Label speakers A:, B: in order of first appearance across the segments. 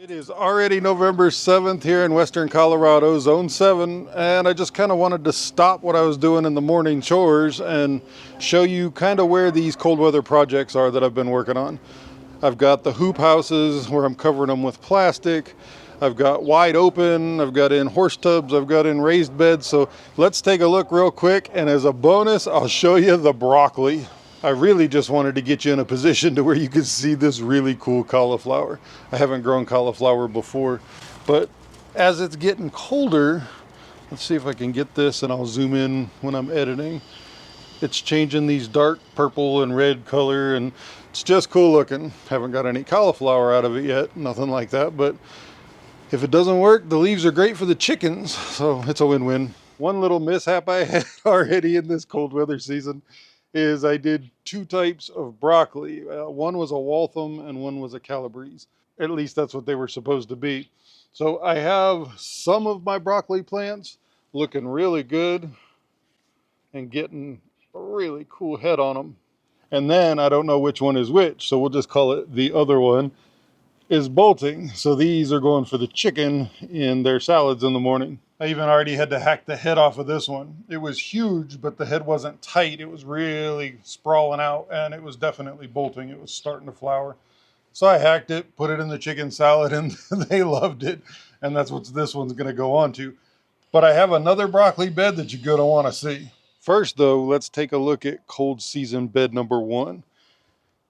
A: It is already November 7th here in Western Colorado, Zone 7, and I just kind of wanted to stop what I was doing in the morning chores and show you kind of where these cold weather projects are that I've been working on. I've got the hoop houses where I'm covering them with plastic. I've got wide open, I've got in horse tubs, I've got in raised beds. So let's take a look real quick, and as a bonus, I'll show you the broccoli. I really just wanted to get you in a position to where you could see this really cool cauliflower. I haven't grown cauliflower before, but as it's getting colder, let's see if I can get this and I'll zoom in when I'm editing. It's changing these dark purple and red color, and it's just cool looking. Haven't got any cauliflower out of it yet, nothing like that, but if it doesn't work, the leaves are great for the chickens, so it's a win-win. One little mishap I had already in this cold weather season is I did two types of broccoli. One was a Waltham and one was a Calabrese. At least that's what they were supposed to be. So I have some of my broccoli plants looking really good and getting a really cool head on them. And then I don't know which one is which, so we'll just call it the other one is bolting. So these are going for the chicken in their salads in the morning. I even already had to hack the head off of this one. It was huge, but the head wasn't tight. It was really sprawling out, and it was definitely bolting. It was starting to flower. So I hacked it, put it in the chicken salad, and they loved it. And that's what this one's gonna go on to. But I have another broccoli bed that you're gonna wanna see. First though, let's take a look at cold season bed number 1.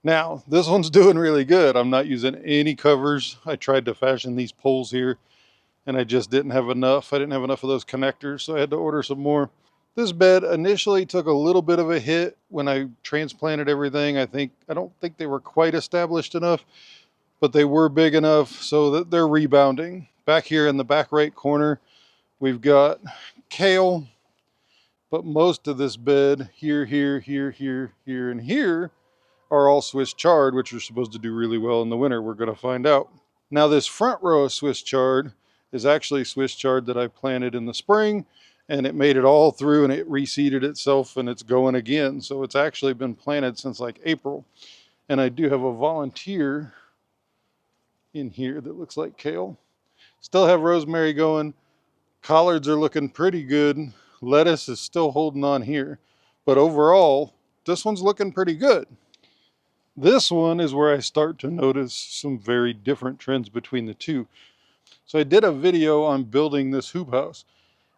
A: Now, this one's doing really good. I'm not using any covers. I tried to fashion these poles here, and I just didn't have enough. I didn't have enough of those connectors, so I had to order some more. This bed initially took a little bit of a hit when I transplanted everything. I don't think they were quite established enough, but they were big enough so that they're rebounding. Back here in the back right corner, we've got kale, but most of this bed here, and here are all Swiss chard, which are supposed to do really well in the winter. We're going to find out. Now this front row of Swiss chard is actually Swiss chard that I planted in the spring, and it made it all through and it reseeded itself and it's going again. So it's actually been planted since like April. And I do have a volunteer in here that looks like kale. Still have rosemary going. Collards are looking pretty good. Lettuce is still holding on here. But overall, this one's looking pretty good. This one is where I start to notice some very different trends between the two. So I did a video on building this hoop house,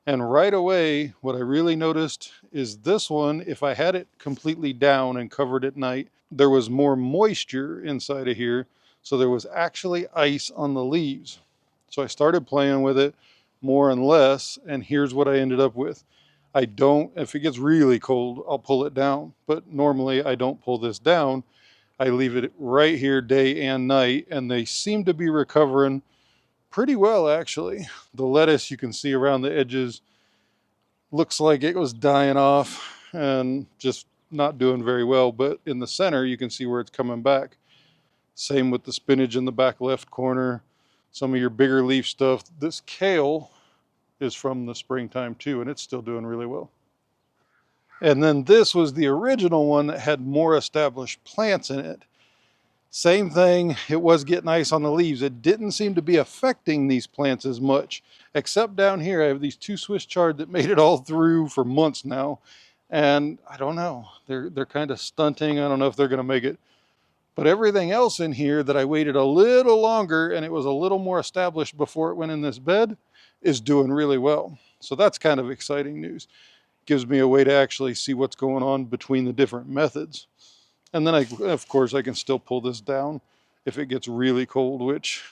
A: and right away what I really noticed is this one, if I had it completely down and covered at night, there was more moisture inside of here, so there was actually ice on the leaves. So I started playing with it more and less, and here's what I ended up with. If it gets really cold, I'll pull it down, but normally I don't pull this down. I leave it right here day and night, and they seem to be recovering pretty well, actually. The lettuce you can see around the edges looks like it was dying off and just not doing very well, but in the center you can see where it's coming back. Same with the spinach in the back left corner. Some of your bigger leaf stuff. This kale is from the springtime too, and it's still doing really well. And then this was the original one that had more established plants in it. Same thing, it was getting ice on the leaves. It didn't seem to be affecting these plants as much, except down here I have these two Swiss chard that made it all through for months now. And I don't know, they're kind of stunting. I don't know if they're gonna make it. But everything else in here that I waited a little longer and it was a little more established before it went in this bed is doing really well. So that's kind of exciting news. Gives me a way to actually see what's going on between the different methods. And then of course I can still pull this down if it gets really cold, which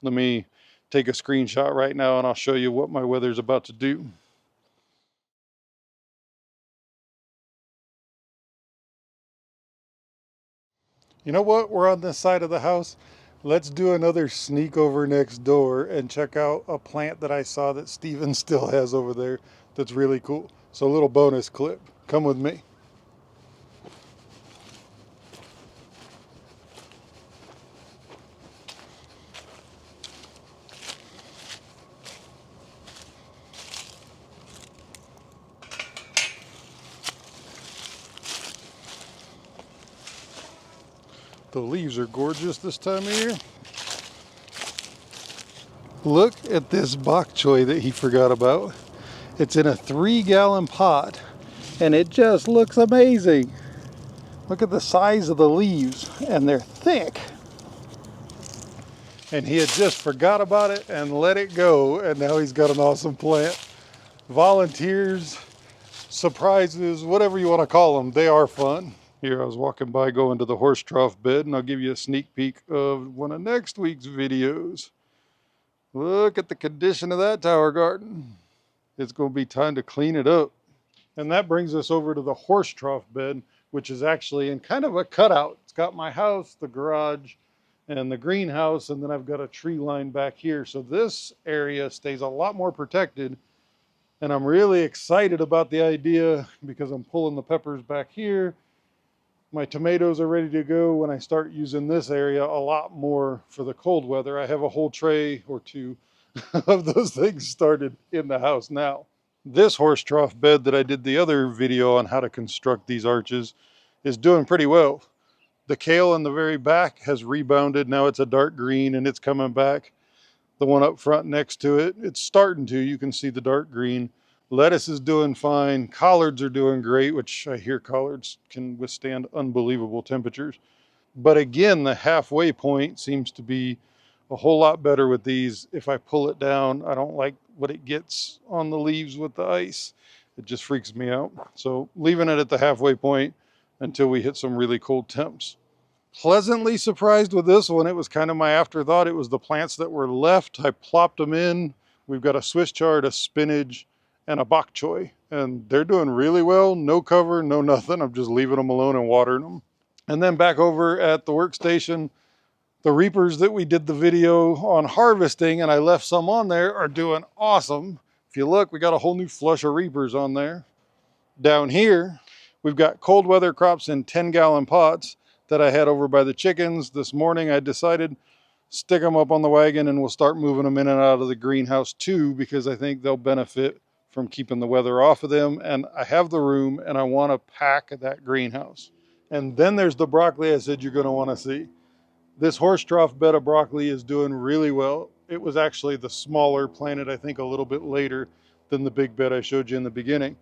A: let me take a screenshot right now and I'll show you what my weather's about to do. You know what? We're on this side of the house. Let's do another sneak over next door and check out a plant that I saw that Steven still has over there that's really cool. So a little bonus clip. Come with me. The leaves are gorgeous this time of year. Look at this bok choy that he forgot about. It's in a 3-gallon pot and it just looks amazing. Look at the size of the leaves and they're thick. And he had just forgot about it and let it go, and now he's got an awesome plant. Volunteers, surprises, whatever you want to call them, they are fun. Here I was walking by going to the horse trough bed, and I'll give you a sneak peek of one of next week's videos. Look at the condition of that tower garden. It's going to be time to clean it up. And that brings us over to the horse trough bed, which is actually in kind of a cutout. It's got my house, the garage, and the greenhouse, and then I've got a tree line back here. So this area stays a lot more protected, and I'm really excited about the idea because I'm pulling the peppers back here. My tomatoes are ready to go when I start using this area a lot more for the cold weather. I have a whole tray or two of those things started in the house now. This horse trough bed that I did the other video on how to construct these arches is doing pretty well. The kale in the very back has rebounded. Now it's a dark green and it's coming back. The one up front next to it, it's starting to. You can see the dark green. Lettuce is doing fine. Collards are doing great, which I hear collards can withstand unbelievable temperatures. But again, the halfway point seems to be a whole lot better with these. If I pull it down, I don't like what it gets on the leaves with the ice. It just freaks me out. So leaving it at the halfway point until we hit some really cold temps. Pleasantly surprised with this one. It was kind of my afterthought. It was the plants that were left. I plopped them in. We've got a Swiss chard, a spinach, and a bok choy. And they're doing really well. No cover, no nothing. I'm just leaving them alone and watering them. And then back over at the workstation, the reapers that we did the video on harvesting, and I left some on there, are doing awesome. If you look, we got a whole new flush of reapers on there. Down here, we've got cold weather crops in 10-gallon pots that I had over by the chickens. This morning I decided stick them up on the wagon and we'll start moving them in and out of the greenhouse too, because I think they'll benefit from keeping the weather off of them. And I have the room and I want to pack that greenhouse. And then there's the broccoli I said you're going to want to see. This horse trough bed of broccoli is doing really well. It was actually the smaller, planted I think a little bit later than the big bed I showed you in the beginning.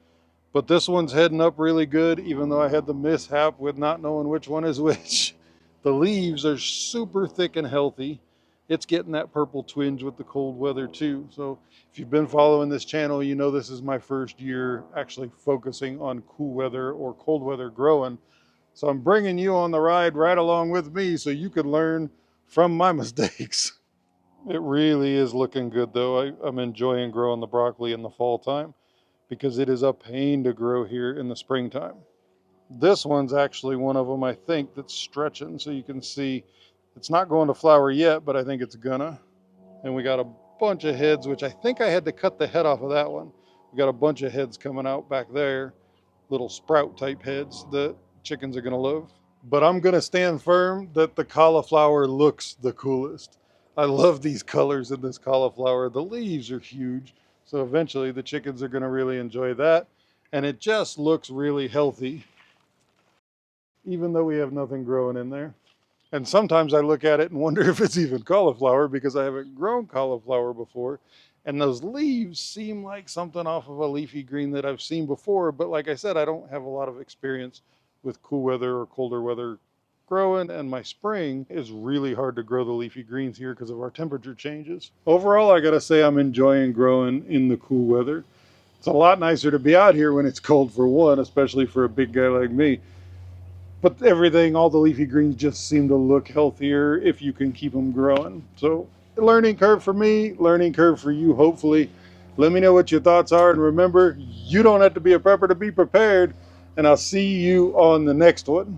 A: But this one's heading up really good, even though I had the mishap with not knowing which one is which. The leaves are super thick and healthy. It's getting that purple twinge with the cold weather too. So if you've been following this channel, you know this is my first year actually focusing on cool weather or cold weather growing. So I'm bringing you on the ride right along with me so you can learn from my mistakes. It really is looking good though. I'm enjoying growing the broccoli in the fall time, because it is a pain to grow here in the springtime. This one's actually one of them, I think, that's stretching. So you can see it's not going to flower yet, but I think it's gonna. And we got a bunch of heads, which I think I had to cut the head off of that one. We got a bunch of heads coming out back there, little sprout type heads that chickens are gonna love. But I'm gonna stand firm that the cauliflower looks the coolest. I love these colors in this cauliflower. The leaves are huge. So eventually the chickens are going to really enjoy that. And it just looks really healthy, even though we have nothing growing in there. And sometimes I look at it and wonder if it's even cauliflower, because I haven't grown cauliflower before. And those leaves seem like something off of a leafy green that I've seen before. But like I said, I don't have a lot of experience with cool weather or colder weather growing, and my spring is really hard to grow the leafy greens here because of our temperature changes. Overall, I gotta say I'm enjoying growing in the cool weather. It's a lot nicer to be out here when it's cold for one, especially for a big guy like me. But everything, all the leafy greens just seem to look healthier if you can keep them growing. So learning curve for me, learning curve for you, hopefully. Let me know what your thoughts are, and remember, you don't have to be a prepper to be prepared, and I'll see you on the next one.